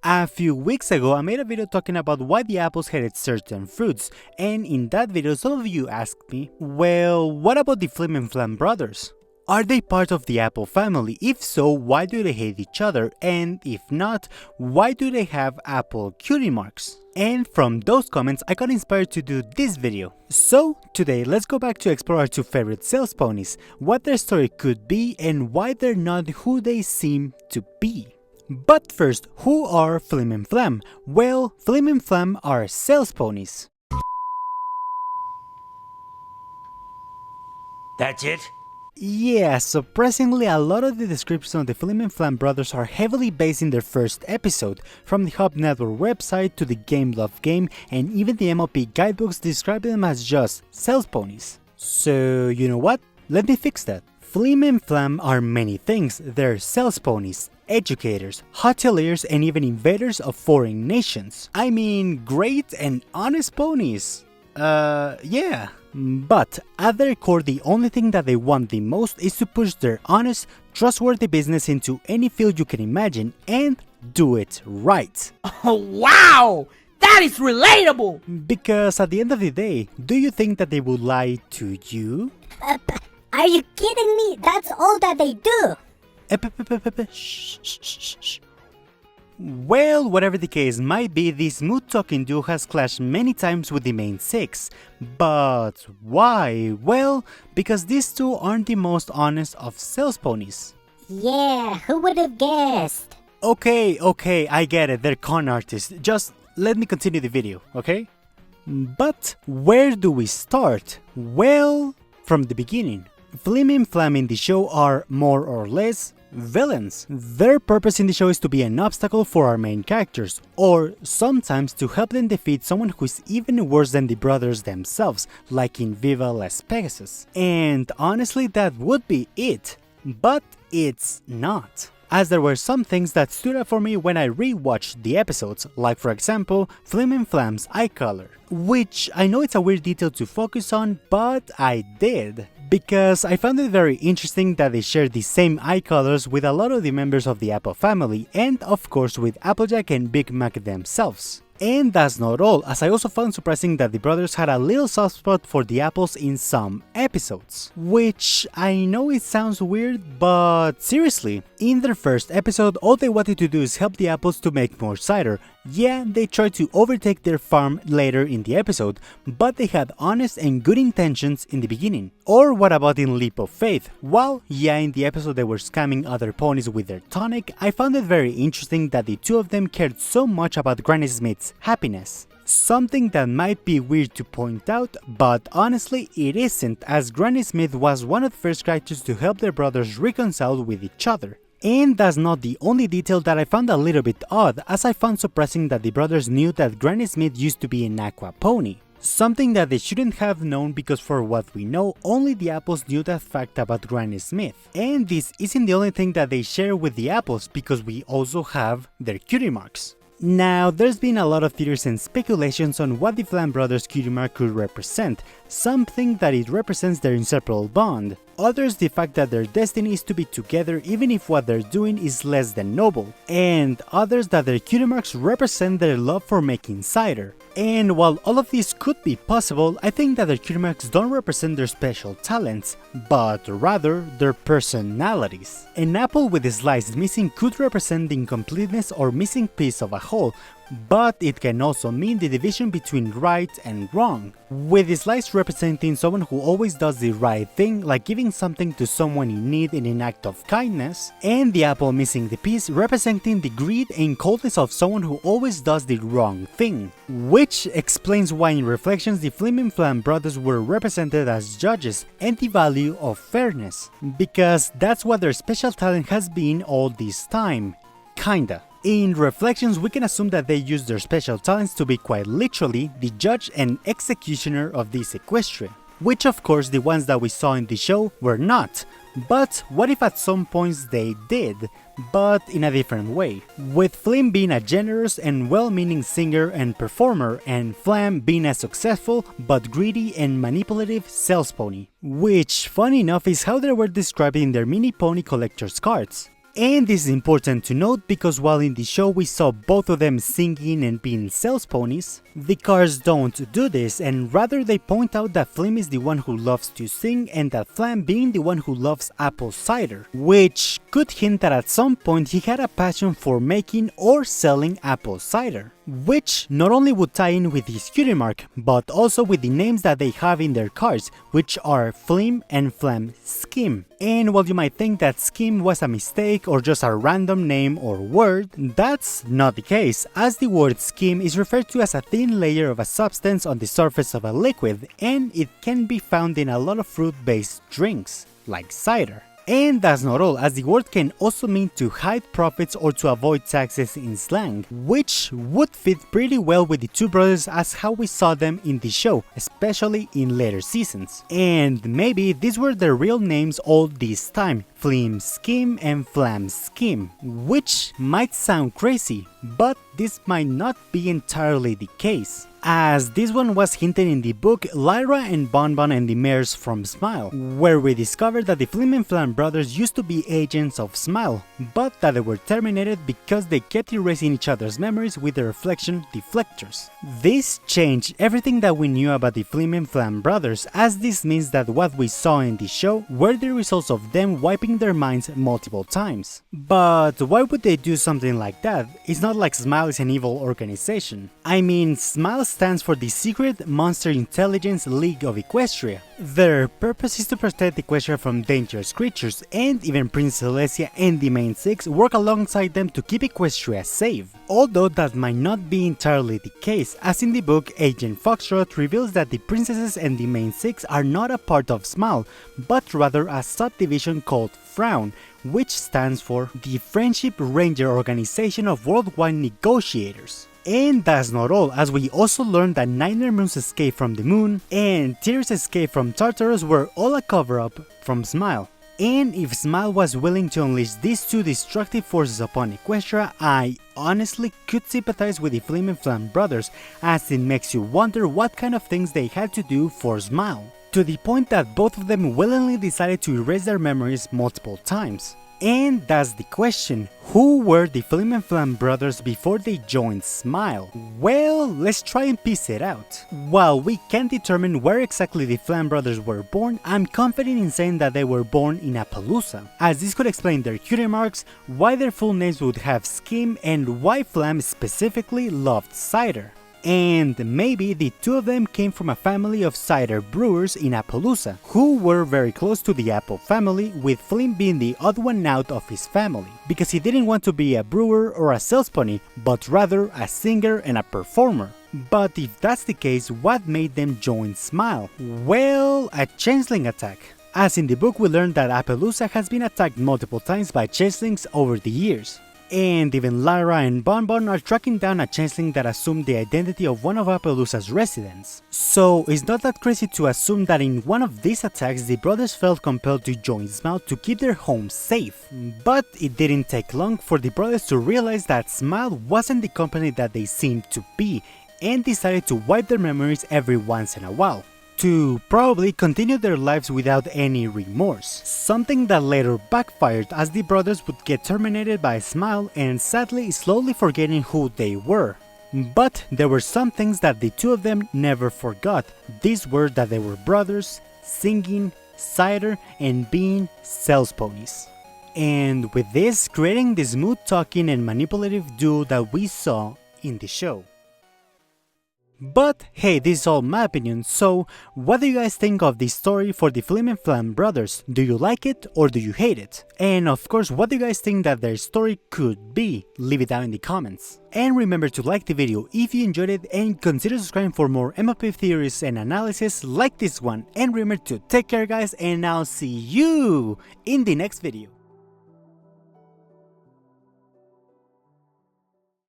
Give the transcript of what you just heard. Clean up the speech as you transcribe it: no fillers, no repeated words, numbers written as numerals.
A few weeks ago I made a video talking about why the apples hated certain fruits, and in that video some of you asked me, well, what about the Flim Flam brothers? Are they part of the apple family? If so, why do they hate each other? And if not, why do they have apple cutie marks? And from those comments I got inspired to do this video. So today let's go back to explore our two favorite sales ponies, what their story could be and why they're not who they seem to be. But first, who are Flim Flam? Well, Flim Flam are sales ponies. That's it? Yeah, surprisingly a lot of the descriptions of the Flim Flam brothers are heavily based in their first episode, from the Hub Network website to the Game Love Game, and even the MLP guidebooks describe them as just sales ponies. So you know what? Let me fix that. Flim Flam are many things. They're sales ponies, educators, hoteliers, and even invaders of foreign nations. I mean, great and honest ponies. Yeah. But at their core, the only thing that they want the most is to push their honest, trustworthy business into any field you can imagine and do it right. Oh, wow! That is relatable! Because at the end of the day, do you think that they would lie to you? Are you kidding me? That's all that they do! Shh. Well, whatever the case might be, this smooth-talking duo has clashed many times with the main six. But why? Well, because these two aren't the most honest of sales ponies. Yeah, who would have guessed? Okay, I get it, they're con artists. Just let me continue the video, okay? But where do we start? Well, from the beginning. Flim Flam in the show are more or less villains. Their purpose in the show is to be an obstacle for our main characters, or sometimes to help them defeat someone who is even worse than the brothers themselves, like in Viva Las Pegasus. And honestly, that would be it. But it's not. As there were some things that stood out for me when I rewatched the episodes, like for example, Flim Flam's eye color. Which I know it's a weird detail to focus on, but I did. Because I found it very interesting that they share the same eye colors with a lot of the members of the Apple family, and of course with Applejack and Big Mac themselves. And that's not all, as I also found surprising that the brothers had a little soft spot for the apples in some episodes. Which, I know it sounds weird, but seriously, in their first episode all they wanted to do is help the apples to make more cider. Yeah, they tried to overtake their farm later in the episode, but they had honest and good intentions in the beginning. Or what about in Leap of Faith? Well, yeah, in the episode they were scamming other ponies with their tonic, I found it very interesting that the two of them cared so much about Granny Smith's happiness. Something that might be weird to point out, but honestly it isn't, as Granny Smith was one of the first characters to help their brothers reconcile with each other. And that's not the only detail that I found a little bit odd, as I found surprising that the brothers knew that Granny Smith used to be an aqua pony. Something that they shouldn't have known, because for what we know, only the apples knew that fact about Granny Smith. And this isn't the only thing that they share with the apples, because we also have their cutie marks. Now, there's been a lot of theories and speculations on what the Flam brothers' cutie mark could represent. Some think that it represents their inseparable bond. Others the fact that their destiny is to be together even if what they're doing is less than noble. And others that their cutie marks represent their love for making cider. And while all of these could be possible, I think that their cutie marks don't represent their special talents, but rather their personalities. An apple with a slice missing could represent the incompleteness or missing piece of a whole, but it can also mean the division between right and wrong, with the slice representing someone who always does the right thing, like giving something to someone in need in an act of kindness, and the apple missing the piece representing the greed and coldness of someone who always does the wrong thing. Which explains why in Reflections the Flim Flam brothers were represented as judges and the value of fairness, because that's what their special talent has been all this time. Kinda. In Reflections, we can assume that they use their special talents to be quite literally the judge and executioner of this equestrian, which of course the ones that we saw in the show were not. But what if at some points they did, but in a different way? With Flim being a generous and well-meaning singer and performer, and Flam being a successful but greedy and manipulative sales pony. Which, funny enough, is how they were described in their mini pony collector's cards. And this is important to note because while in the show we saw both of them singing and being sales ponies, the cars don't do this, and rather they point out that Flim is the one who loves to sing and that Flam being the one who loves apple cider, which could hint that at some point he had a passion for making or selling apple cider, which not only would tie in with his cutie mark, but also with the names that they have in their cars, which are Flim and Flam Skim. And while you might think that Skim was a mistake or just a random name or word, that's not the case, as the word skim is referred to as a thin layer of a substance on the surface of a liquid, and it can be found in a lot of fruit-based drinks, like cider. And that's not all, as the word can also mean to hide profits or to avoid taxes in slang, which would fit pretty well with the two brothers as how we saw them in the show, especially in later seasons. And maybe these were their real names all this time, Flim Skim and Flam Skim, which might sound crazy, but this might not be entirely the case, as this one was hinted in the book Lyra and Bonbon and the Mares from Smile, where we discovered that the Flim and Flam brothers used to be agents of Smile, but that they were terminated because they kept erasing each other's memories with the reflection deflectors. This changed everything that we knew about the Flim and Flam brothers, as this means that what we saw in the show were the results of them wiping their minds multiple times. But why would they do something like that? It's not like Smile is an evil organization. I mean, Smile stands for the Secret Monster Intelligence League of Equestria. Their purpose is to protect Equestria from dangerous creatures, and even Princess Celestia and the main six work alongside them to keep Equestria safe. Although that might not be entirely the case, as in the book Agent Foxtrot reveals that the princesses and the main six are not a part of Smile, but rather a subdivision called Frown, which stands for the Friendship Ranger Organization of Worldwide Negotiators. And that's not all, as we also learned that Nightmare Moon's escape from the moon and Tyr's escape from Tartarus were all a cover-up from Smile. And if Smile was willing to unleash these two destructive forces upon Equestria, I honestly could sympathize with the Flim and Flam brothers, as it makes you wonder what kind of things they had to do for Smile, to the point that both of them willingly decided to erase their memories multiple times. And that's the question, who were the Flim and Flam brothers before they joined Smile? Well, let's try and piece it out. While we can't determine where exactly the Flam brothers were born, I'm confident in saying that they were born in Appaloosa, as this could explain their cutie marks, why their full names would have Skim, and why Flam specifically loved cider. And maybe the two of them came from a family of cider brewers in Appaloosa, who were very close to the Apple family, with Flim being the odd one out of his family, because he didn't want to be a brewer or a sales pony, but rather a singer and a performer. But if that's the case, what made them join Smile? Well, a changeling attack. As in the book we learned that Appaloosa has been attacked multiple times by changelings over the years. And even Lyra and Bonbon are tracking down a changeling that assumed the identity of one of Appaloosa's residents. So it's not that crazy to assume that in one of these attacks the brothers felt compelled to join Smile to keep their home safe. But it didn't take long for the brothers to realize that Smile wasn't the company that they seemed to be, and decided to wipe their memories every once in a while, to probably continue their lives without any remorse, something that later backfired as the brothers would get terminated by Smile and sadly slowly forgetting who they were. But there were some things that the two of them never forgot. These were that they were brothers, singing, cider, and being sales ponies. And with this, creating the smooth talking and manipulative duo that we saw in the show. But hey, this is all my opinion, so what do you guys think of this story for the Flim and Flam brothers? Do you like it or do you hate it? And of course, what do you guys think that their story could be? Leave it down in the comments. And remember to like the video if you enjoyed it, and consider subscribing for more MLP theories and analysis like this one. And remember to take care guys, and I'll see you in the next video.